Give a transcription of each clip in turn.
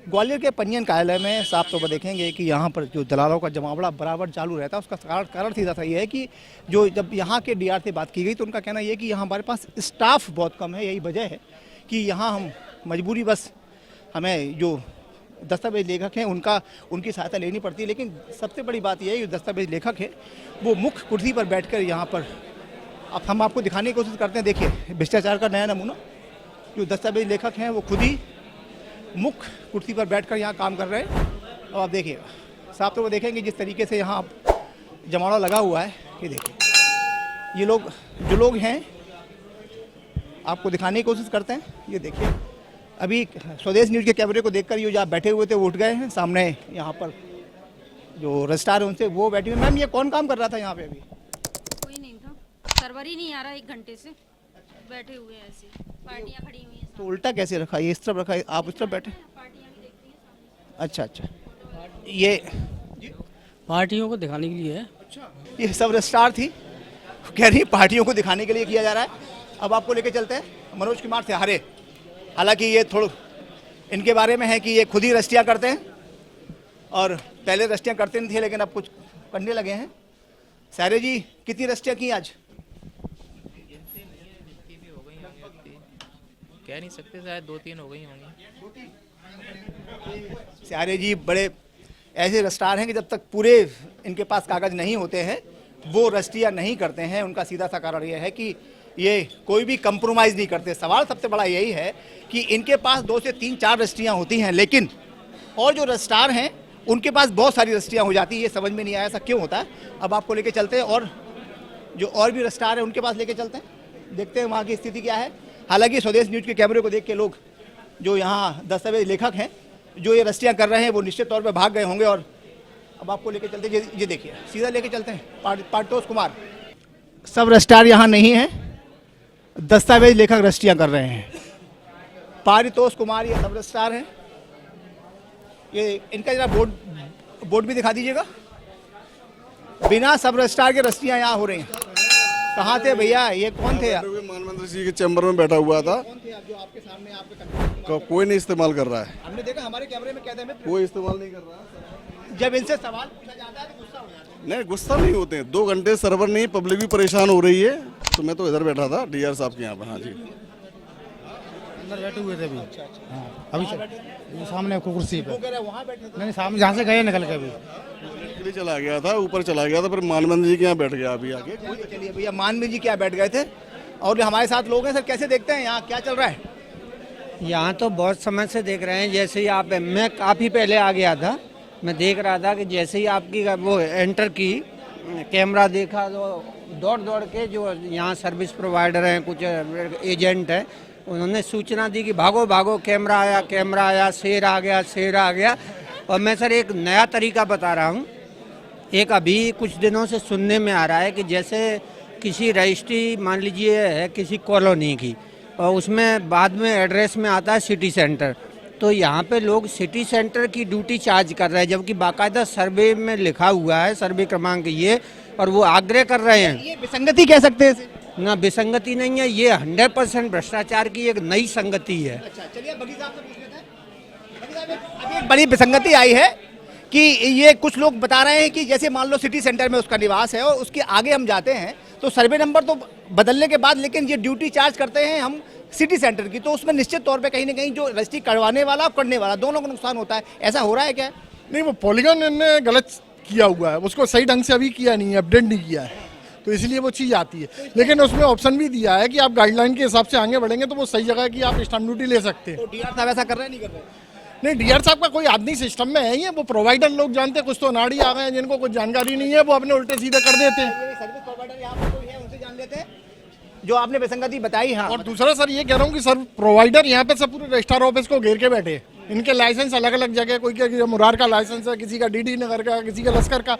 ग्वालियर के पंजीयन कार्यालय में साफ तौर पर देखेंगे कि यहाँ पर जो दलालों का जमावड़ा बराबर चालू रहता है। उसका कारण सीधा सा ये है कि जो जब यहाँ के डीआर से बात की गई तो उनका कहना ये है कि यहाँ हमारे पास स्टाफ बहुत कम है। यही वजह है कि यहाँ हम मजबूरी बस हमें जो दस्तावेज लेखक हैं उनकी सहायता लेनी पड़ती है। लेकिन सबसे बड़ी बात यह है कि दस्तावेज लेखक है वो मुख्य कुर्सी पर बैठकर यहाँ पर अब हम आपको दिखाने की कोशिश करते हैं। देखिए भ्रष्टाचार का नया नमूना, जो दस्तावेज लेखक हैं वो खुद ही मुख्य कुर्सी पर बैठकर यहाँ काम कर रहे हैं। अब आप देखिएगा साफ तौर पर देखेंगे जिस तरीके से यहाँ जमावड़ा लगा हुआ है। ये देखिए ये लोग जो लोग हैं आपको दिखाने की कोशिश करते हैं। ये देखिए अभी स्वदेश न्यूज़ के कैमरे को देखकर ये जो आप बैठे हुए थे वो उठ गए हैं। सामने यहाँ पर जो रजिस्ट्रार है उनसे वो बैठे हुए। मैम ये कौन काम कर रहा था यहाँ पे? अभी कोई नहीं था, सर्वर ही नहीं आ रहा, 1 घंटे से बैठे हुए हैं ऐसे, पार्टियां खड़ी हुई हैं। तो उल्टा कैसे रखा? ये इस तरफ रखा है, आप उस तरफ बैठे? पार्टियां भी देखती हैं सामने। अच्छा अच्छा, ये पार्टियों को दिखाने के लिए है। अच्छा, ये सब रजिस्ट्रार थी, कह रही पार्टियों को दिखाने के लिए किया जा रहा है। अब आपको लेके चलते हैं मनोज कुमार से हरे। हालांकि ये थोड़ा इनके बारे में है कि ये खुद ही रजिस्ट्रियाँ करते हैं और पहले रजिस्ट्रियाँ करते नहीं थे लेकिन अब कुछ करने लगे हैं। सारे जी कितनी रजिस्ट्रियाँ की आज? कह नहीं सकते, शायद 2-3 हो गई होंगी। सारे जी बड़े ऐसे रजिस्ट्रार हैं कि जब तक पूरे इनके पास कागज नहीं होते हैं वो रजिस्ट्रियाँ नहीं करते हैं। उनका सीधा सा कारण यह है कि ये कोई भी कंप्रोमाइज़ नहीं करते। सवाल सबसे बड़ा यही है कि इनके पास 2 से 3-4 रजिस्ट्रियाँ होती हैं लेकिन और जो रजिस्ट्रार हैं उनके पास बहुत सारी रजिस्ट्रियाँ हो जाती है। ये समझ में नहीं आया ऐसा क्यों होता है। अब आपको लेके चलते हैं और जो और भी रजिस्ट्रार हैं उनके पास लेके चलते हैं, देखते हैं वहाँ की स्थिति क्या है। हालांकि स्वदेश न्यूज़ के कैमरे को देख के लोग जो यहाँ दस्तावेज लेखक हैं जो ये रजिस्ट्रियाँ कर रहे हैं वो निश्चित तौर पर भाग गए होंगे। और अब आपको लेके चलते हैं, ये देखिए सीधा लेके चलते हैं पार्थोस कुमार। सब रजिस्ट्रार यहाँ नहीं है, दस्तावेज लेखक रजिस्ट्रियाँ कर रहे हैं। पारितोष कुमार ये सब रजिस्ट्रार हैं। ये इनका जरा बोर्ड भी दिखा दीजिएगा। बिना सब रजिस्ट्रार के रजिस्ट्रियाँ यहाँ हो रही हैं। कहाँ थे भैया? ये कौन थे? मानवेंद्र सिंह के चैम्बर में बैठा हुआ था। कौन थे आप जो आपके सामने आपके कोई नहीं इस्तेमाल कर रहा है। हमने देखा हमारे कैमरे में कहते हैं कोई इस्तेमाल नहीं कर रहा। जब इनसे सवाल पूछा जाता है तो गुस्सा हो जाता है। नहीं गुस्सा नहीं होते हैं। 2 घंटे सर्वर नहीं, पब्लिक भी परेशान हो रही है। तो मैं तो इधर बैठा था डीआर साहब के यहाँ पर। हाँ जी अंदर बैठे हुए थे अभी। हाँ अभी सामने कुर्सी पे। वो कह रहे हैं वहाँ बैठे थे। नहीं सामने जहाँ से गए निकल के अभी लिए चला गया था, ऊपर चला गया था, फिर मानवेंद्र जी के यहाँ बैठ गया अभी आके। चलिए भैया मानवेंद्र जी क्या बैठ गए थे और हमारे साथ लोग हैं सर, कैसे देखते हैं यहाँ क्या चल रहा है? यहाँ तो बहुत समय से देख रहे हैं। जैसे ही आप, मैं काफ़ी पहले आ गया था, मैं देख रहा था कि जैसे ही आपकी वो एंटर की, कैमरा देखा तो दौड़ दौड़ के जो यहाँ सर्विस प्रोवाइडर हैं, कुछ एजेंट हैं, उन्होंने सूचना दी कि भागो भागो, कैमरा आया, शेर आ गया। और मैं सर एक नया तरीका बता रहा हूँ। एक अभी कुछ दिनों से सुनने में आ रहा है कि जैसे किसी रजिस्ट्री मान लीजिए है किसी कॉलोनी की और उसमें बाद में एड्रेस में आता है सिटी सेंटर, तो यहाँ पे लोग सिटी सेंटर की ड्यूटी चार्ज कर रहे हैं जबकि बाकायदा सर्वे में लिखा हुआ है सर्वे क्रमांक ये, और वो आग्रह कर रहे हैं। ये विसंगति कह सकते हैं इसे? ना विसंगति नहीं है, ये 100% भ्रष्टाचार की एक नई संगति है। अच्छा चलिए बगी साहब से पूछ लेते हैं। बगी साहब अभी एक बड़ी विसंगति आई है कि ये कुछ लोग बता रहे हैं कि जैसे मान लो सिटी सेंटर में उसका निवास है और उसके आगे हम जाते हैं तो सर्वे नंबर तो बदलने के बाद लेकिन ये ड्यूटी चार्ज करते हैं हम सिटी सेंटर की, तो उसमें निश्चित तौर पे कहीं ना कहीं जो रजिस्ट्री करवाने वाला और करने वाला दोनों को नुकसान होता है। ऐसा हो रहा है क्या? नहीं, वो पॉलीगॉन ने गलत किया हुआ है, उसको सही ढंग से अभी किया नहीं है, अपडेट नहीं किया है, तो इसलिए वो चीज़ आती है। लेकिन उसमें ऑप्शन भी दिया है कि आप गाइडलाइन के हिसाब से आगे बढ़ेंगे तो वो सही जगह की आप स्टैम्प ड्यूटी ले सकते हैं। तो डीआर साहब ऐसा कर रहे हैं नहीं कर रहे? नहीं, डीआर साहब का कोई आदमी सिस्टम में है ही है, वो प्रोवाइडर लोग जानते हैं, कुछ तो अनाड़ी आ गए हैं जिनको कुछ जानकारी नहीं है, वो अपने उल्टे सीधे कर देते हैं। सर्विस प्रोवाइडर यहाँ पर कोई है उनसे जान लेते हैं जो आपने विसंगति बताई। हाँ, और दूसरा सर ये कह रहा हूँ कि सर प्रोवाइडर यहाँ पे सब पूरे रजिस्ट्रार ऑफिस को घेर के बैठे हैं। इनके लाइसेंस अलग अलग जगह, कोई का मुरार का लाइसेंस है, किसी का डीडी नगर का, किसी का लश्कर का।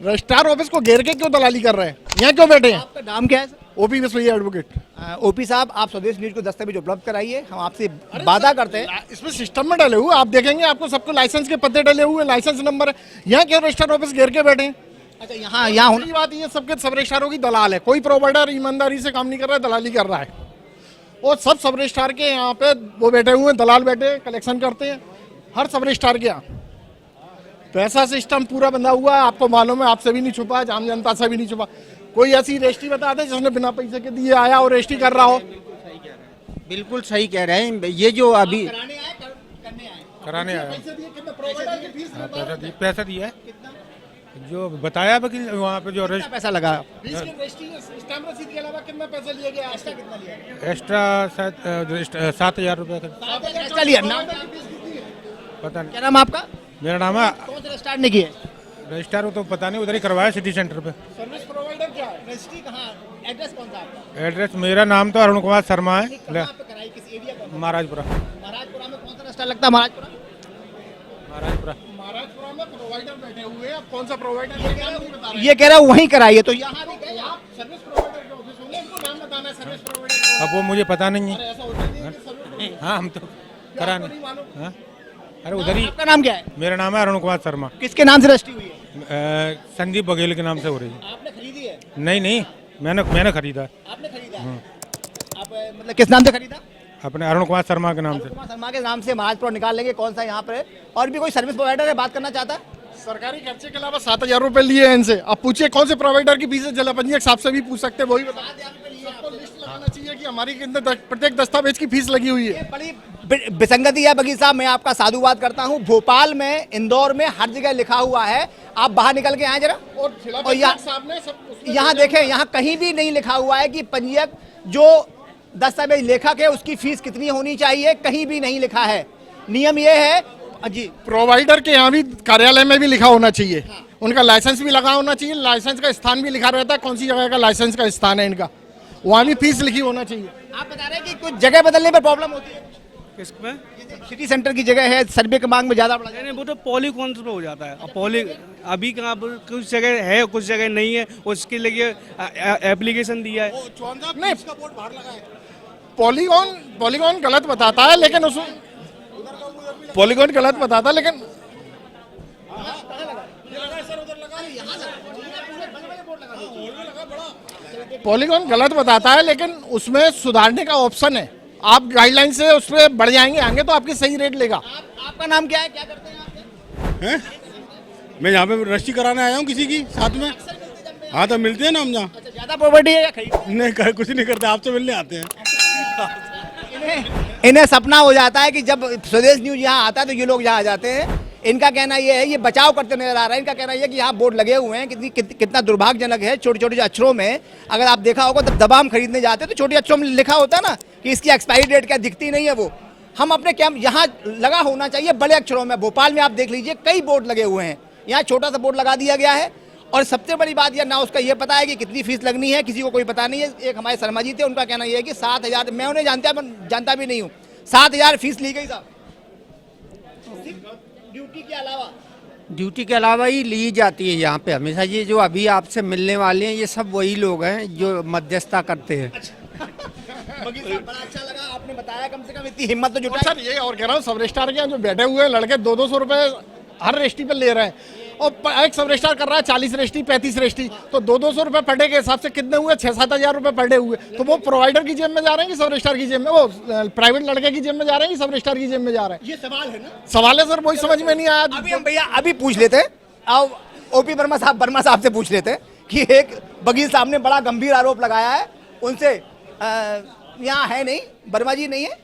रजिस्ट्रार ऑफिस को घेर के क्यों दलाली कर रहे हैं? यहाँ क्यों बैठे हैं? आपका नाम क्या है sir? OP Biswaiah advocate. OP साहब आप स्वदेश न्यूज को दस्तावेज उपलब्ध कराइए, हम आपसे वादा करते हैं। इसमें सिस्टम में डले हुए आप देखेंगे, आपको सबको लाइसेंस के पत्ते डले हुए, लाइसेंस नंबर है। यहाँ क्यों रजिस्ट्रार ऑफिस घेर के बैठे हैं? अच्छा यहाँ होने बात ये सबके सब रजिस्ट्रारों की दलाल है, कोई प्रोवाइडर ईमानदारी से काम नहीं कर रहा है, दलाली कर रहा है। और सब रजिस्ट्रार के यहाँ पे वो बैठे हुए हैं, दलाल बैठे कलेक्शन करते हैं। हर सब रजिस्ट्रार के यहाँ पैसा सिस्टम पूरा बंधा हुआ है। आपको मालूम है, आपसे भी नहीं छुपा है, आम जनता से भी नहीं छुपा। कोई ऐसी रजिस्ट्री बता दे जिसने बिना पैसे के दिए आया और रजिस्ट्री कर रहा हो। बिल्कुल सही कह रहे हैं। ये जो अभी कराने आया पैसा दिया है जो बताया वकील वहाँ पे जो कितना पैसा लगा? स्टैम्प रसीद के अलावा कितना पैसा लिया गया? एक्स्ट्रा कितना लिया गया? एक्स्ट्रा 7,000 रुपये का 7,000 एक्स्ट्रा लिया। नाम पता नहीं। क्या नाम आपका? मेरा नाम है कौन से रजिस्ट्रार ने किया? रजिस्ट्रार हो तो पता नहीं, उधर ही करवाया सिटी सेंटर पे। सर्विस प्रोवाइडर क्या है? रजिस्ट्री कहाँ? एड्रेस कौन सा आपका? एड्रेस मेरा नाम तो अरुण कुमार शर्मा है, कहाँ पे कराई? किस एरिया का? महाराजपुरा। महाराजपुरा में कौन सा रजिस्ट्रार लगता है? महाराजपुरा महाराजपुरा में प्रोवाइडर बैठे हुए हैं। अब कौन सा प्रोवाइडर ये नाम नहीं बता रहे। ये कह रहा हूँ वहीं कराइए, तो यहाँ भी गए आप? सर्विस प्रोवाइडर के ऑफिस होंगे, इनको नाम बताना है सर्विस प्रोवाइडर। अब वो मुझे पता नहीं है। ऐसा होता नहीं है कि सर्विस हाँ हम तो करा नहीं। हाँ अरे उधर ही। आपका नाम क्या है? मेरा नाम है अरुण कुमार शर्मा। किसके नाम से रजिस्ट्री हुई है? संदीप बघेल के नाम से हो रही है। आपने खरीदी है? नहीं मैंने खरीदा। आपने खरीदा? आप मतलब किस नाम से खरीदा? अपने अरुण कुमार शर्मा के नाम से। कुमार शर्मा के नाम से महाराजपुरा निकाल लेंगे। कौन सा यहाँ पर है? और भी कोई सर्विस प्रोवाइडर है बात करना चाहता है? सरकारी खर्चे के अलावा 7,000 रुपए लिए हैं इनसे। अब पूछिए कौन से प्रोवाइडर की फीस है, जला पंजीयक साहब से भी पूछ सकते हैं, वही बता। सबको लिस्ट लगाना चाहिए कि हमारी कितने प्रत्येक दस्तावेज की फीस लगी हुई है। बड़ी विसंगति है बघेल साहब, मैं आपका साधुवाद करता हूँ। भोपाल में, इंदौर में हर जगह लिखा हुआ है। आप बाहर निकल के आए जरा और यहाँ देखें, यहाँ कहीं भी नहीं लिखा हुआ है कि पंजीयक जो दस्तावेज लेखक है उसकी फीस कितनी होनी चाहिए, कहीं भी नहीं लिखा है। नियम ये है जी, प्रोवाइडर के यहाँ भी कार्यालय में भी लिखा होना चाहिए। उनका लाइसेंस भी लगा होना चाहिए, लाइसेंस का स्थान भी लिखा रहता है, कौन सी जगह का लाइसेंस का स्थान है इनका, वहाँ भी फीस लिखी होना चाहिए। आप बता रहे हैं कि कुछ जगह बदलने पर प्रॉब्लम होती है। किसमें? सिटी सेंटर की जगह है, सर्वे के मांग में ज्यादा बढ़ा। नहीं, वो तो पॉलीकॉन पे हो जाता है। पॉली अभी कहाँ पर कुछ जगह है, कुछ जगह नहीं है, उसके लिए एप्लीकेशन दिया है। नहीं, पॉलीगॉन गलत बताता है, लेकिन उस पॉलीगॉन गलत बताता है, लेकिन पॉलीगॉन गलत बताता है, लेकिन उसमें सुधारने का ऑप्शन है। आप गाइडलाइन से उस पर बढ़ जाएंगे आगे तो आपकी सही रेट लेगा। आपका नाम क्या है? क्या करते हैं आप? हैं? मैं यहाँ पे रजिस्ट्री कराने आया हूँ किसी की साथ में। हाँ तो मिलते हैं ना हम जहाँ। ज्यादा प्रॉपर्टी है या खरीद? नहीं कुछ नहीं करते, आपसे मिलने आते हैं। इन्हें सपना हो जाता है कि जब स्वदेश न्यूज यहाँ आता है तो ये लोग यहाँ आ जाते हैं। इनका कहना ये है, ये बचाव करते नजर आ रहा है। इनका कहना ये है कि यहाँ बोर्ड लगे हुए हैं, कितना दुर्भाग्यजनक है। छोटे छोटे अक्षरों में, अगर आप देखा होगा तो दवा हम खरीदने जाते हैं तो छोटे अक्षरों में लिखा होता है ना कि इसकी एक्सपायरी डेट क्या, दिखती नहीं है वो। हम अपने कैंप यहाँ लगा होना चाहिए बड़े अक्षरों में। भोपाल में आप देख लीजिए कई बोर्ड लगे हुए हैं, यहाँ छोटा सा बोर्ड लगा दिया गया है। और सबसे बड़ी बात यह, ना उसका ये पता है कि कितनी फीस लगनी है, किसी को कोई पता नहीं है। एक हमारे शर्मा जी थे, उनका कहना यह है कि 7,000, मैं उन्हें जानता भी नहीं हूँ, 7,000 फीस ली गई साहब, ड्यूटी के अलावा ही ली जाती है यहाँ पे हमेशा। ये जो अभी आपसे मिलने वाले हैं ये सब वही लोग हैं जो मध्यस्थता करते हैं। बघेल साहब, बड़ा अच्छा लगा आपने बताया, कम से कम इतनी हिम्मत तो जुटाई। सर ये और कह रहा हूँ, सब रजिस्ट्रार के यहाँ जो बैठे हुए हैं लड़के 200 रुपए हर रजिस्ट्री पे ले रहे हैं, और एक सब रजिस्ट्रार कर रहा है 40 रजिस्ट्री 35 रजिस्ट्री, तो 200 रुपए पर डे के हिसाब से कितने हुए? 6-7 हज़ार रुपए पर डे हुए। तो वो प्रोवाइडर की जेब में जा रहे हैं कि सब रजिस्ट्रार की जेब में, वो प्राइवेट लड़के की जेब में जा रहे हैं कि सब रजिस्ट्रार की जेब में जा रहे हैं? ये सवाल है ना, सवाल है सर, वही समझ में नहीं आया। अभी हम भैया अभी पूछ लेते हैं, अब ओपी वर्मा साहब से पूछ लेते हैं कि एक बघेल साहब ने बड़ा गंभीर आरोप लगाया है उनसे। यहाँ है नहीं, वर्मा जी नहीं है,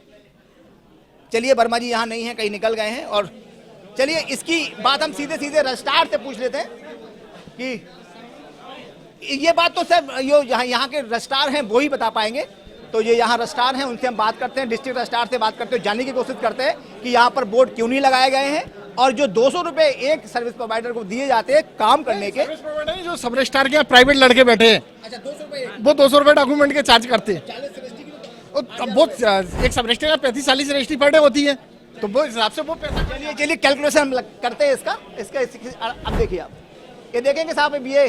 चलिए वर्मा जी यहाँ नहीं है, कहीं निकल गए हैं। और चलिए इसकी बात हम सीधे रजिस्ट्रार से पूछ लेते हैं कि ये बात तो सर यहाँ के रजिस्ट्रार हैं वो ही बता पाएंगे। तो ये यहाँ रजिस्ट्रार हैं, उनसे हम बात करते हैं, डिस्ट्रिक्ट रजिस्ट्रार से बात करते हैं, जानने की कोशिश करते हैं कि यहाँ पर बोर्ड क्यों नहीं लगाए गए हैं, और जो 200 रुपए एक सर्विस प्रोवाइडर को दिए जाते हैं काम करने के। सर्विस प्रोवाइडर जो सब रजिस्ट्रार के प्राइवेट लड़के बैठे हैं, अच्छा 200 रुपए, वो 200 रुपए डॉक्यूमेंट के चार्ज करते हैं। 40 रजिस्ट्री की, वो एक सब रजिस्ट्री का 35-40 रजिस्ट्री पर डे होती है, तो वो हिसाब से वो पैसा। चलिए कैलकुलेशन हम करते हैं इसका। अब देखिए आप ये देखेंगे साहब, अब ये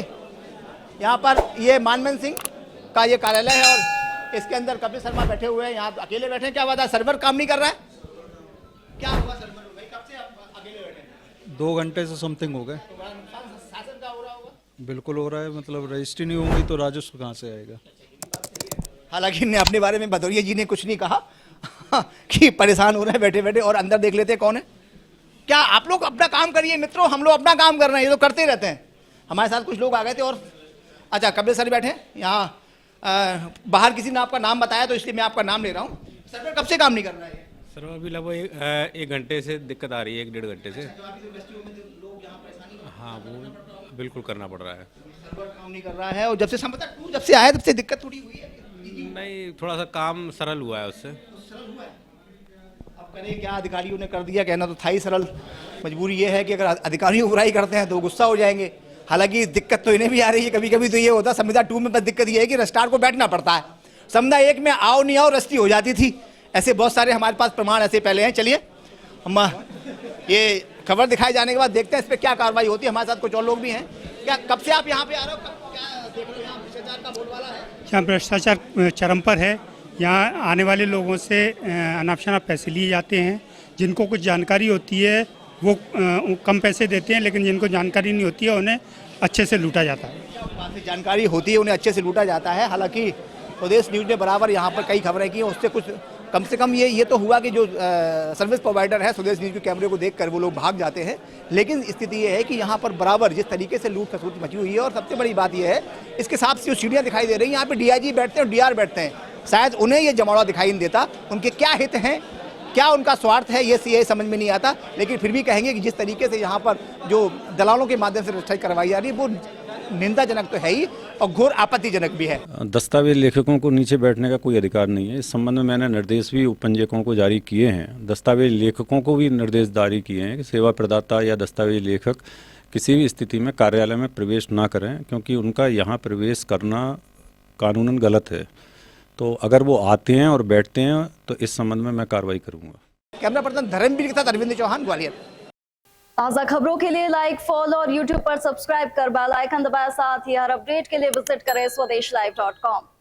यहाँ पर ये मानमोहन सिंह का ये कार्यालय है और इसके अंदर कपिल शर्मा बैठे हुए हैं। यहाँ अकेले बैठे हैं, क्या बात है? सर्वर काम नहीं कर रहा है, क्या हुआ सर्वर भाई? कब से आप अकेले बैठे हैं? 2 घंटे से समथिंग हो गए। शासन का हो रहा होगा? बिल्कुल हो रहा है, मतलब रजिस्ट्री नहीं होगी तो राजस्व कहाँ से आएगा? हालांकि इन्हें अपने बारे में भदौरिया जी ने कुछ नहीं कहा कि परेशान हो रहे हैं बैठे बैठे। और अंदर देख लेते हैं कौन है। क्या आप लोग अपना काम करिए मित्रों, हम लोग अपना काम कर रहे हैं, ये तो करते रहते हैं। हमारे साथ कुछ लोग आ गए थे और अच्छा कपिल सर बैठे यहाँ, बाहर किसी ने आपका नाम बताया तो इसलिए मैं आपका नाम ले रहा हूँ। सर्वर कब से काम नहीं कर रहा है? सर अभी लगभग 1 घंटे से दिक्कत आ रही है, 1-1.5 घंटे से। हाँ वो बिल्कुल करना पड़ रहा है। सर्वर काम नहीं कर रहा है और जब से संपदा टूर जब से आया तब से दिक्कत थोड़ी हुई है। नहीं, थोड़ा सा काम सरल हुआ है उससे। अब करें क्या, अधिकारियों ने कर दिया, कहना तो था ही सरल। मजबूरी ये है कि अगर अधिकारियों बुराई करते हैं तो गुस्सा हो जाएंगे। हालांकि दिक्कत तो इन्हें भी आ रही है, कभी कभी तो ये होता है संविदा 2 में, बस दिक्कत ये है कि रजिस्ट्रार को बैठना पड़ता है। संविदा 1 में आओ नहीं आओ रजिस्ट्री हो जाती थी। ऐसे बहुत सारे हमारे पास प्रमाण ऐसे पहले हैं। चलिए हम ये खबर दिखाए जाने के बाद देखते हैं इस पर क्या कार्रवाई होती है। हमारे साथ कुछ और लोग भी हैं। क्या कब से आप यहाँ पे आ रहे हो, क्या देख रहे हो यहाँ भ्रष्टाचार का बोलबाला है? यहाँ भ्रष्टाचार चरम पर है। यहाँ आने वाले लोगों से अनाप शनाप पैसे लिए जाते हैं। जिनको कुछ जानकारी होती है वो कम पैसे देते हैं, लेकिन जिनको जानकारी नहीं होती है उन्हें अच्छे से लूटा जाता है। जानकारी होती है उन्हें अच्छे से लूटा जाता है। हालांकि स्वदेश न्यूज़ ने बराबर यहाँ पर कई खबरें की हैं, उससे कुछ कम से कम ये तो हुआ कि जो सर्विस प्रोवाइडर है स्वदेश न्यूज़ के कैमरे को देखकर वो लोग भाग जाते हैं। लेकिन स्थिति ये है कि यहाँ पर बराबर जिस तरीके से लूट खसूट मची हुई है, और सबसे बड़ी बात ये है इसके साथ जो सीढ़ियाँ दिखाई दे रही हैं, यहाँ पे डीआईजी बैठते हैं और डीआर बैठते हैं। शायद उन्हें ये जमावड़ा दिखाई नहीं देता। उनके क्या हित हैं, क्या उनका स्वार्थ है, ये समझ में नहीं आता। लेकिन फिर भी कहेंगे कि जिस तरीके से यहाँ पर जो दलालों के माध्यम से रजिस्ट्री करवाई जा रही है वो निंदाजनक तो है ही और घोर आपत्तिजनक भी है। दस्तावेज लेखकों को नीचे बैठने का कोई अधिकार नहीं है। इस संबंध में मैंने निर्देश भी उपपंजीयकों को जारी किए हैं। दस्तावेज लेखकों को भी निर्देश जारी किए हैं कि सेवा प्रदाता या दस्तावेज लेखक किसी भी स्थिति में कार्यालय में प्रवेश ना करें, क्योंकि उनका यहाँ प्रवेश करना कानूनन गलत है। तो अगर वो आते हैं और बैठते हैं तो इस संबंध में मैं कार्रवाई करूँगा। कैमरा पर्सन धर्मवीर के साथ अरविंद चौहान, ग्वालियर। ताज़ा खबरों के लिए लाइक, फॉलो और यूट्यूब पर सब्सक्राइब कर बेल आइकन दबाएं। साथ ही हर अपडेट के लिए विजिट करें स्वदेशलाइव.com।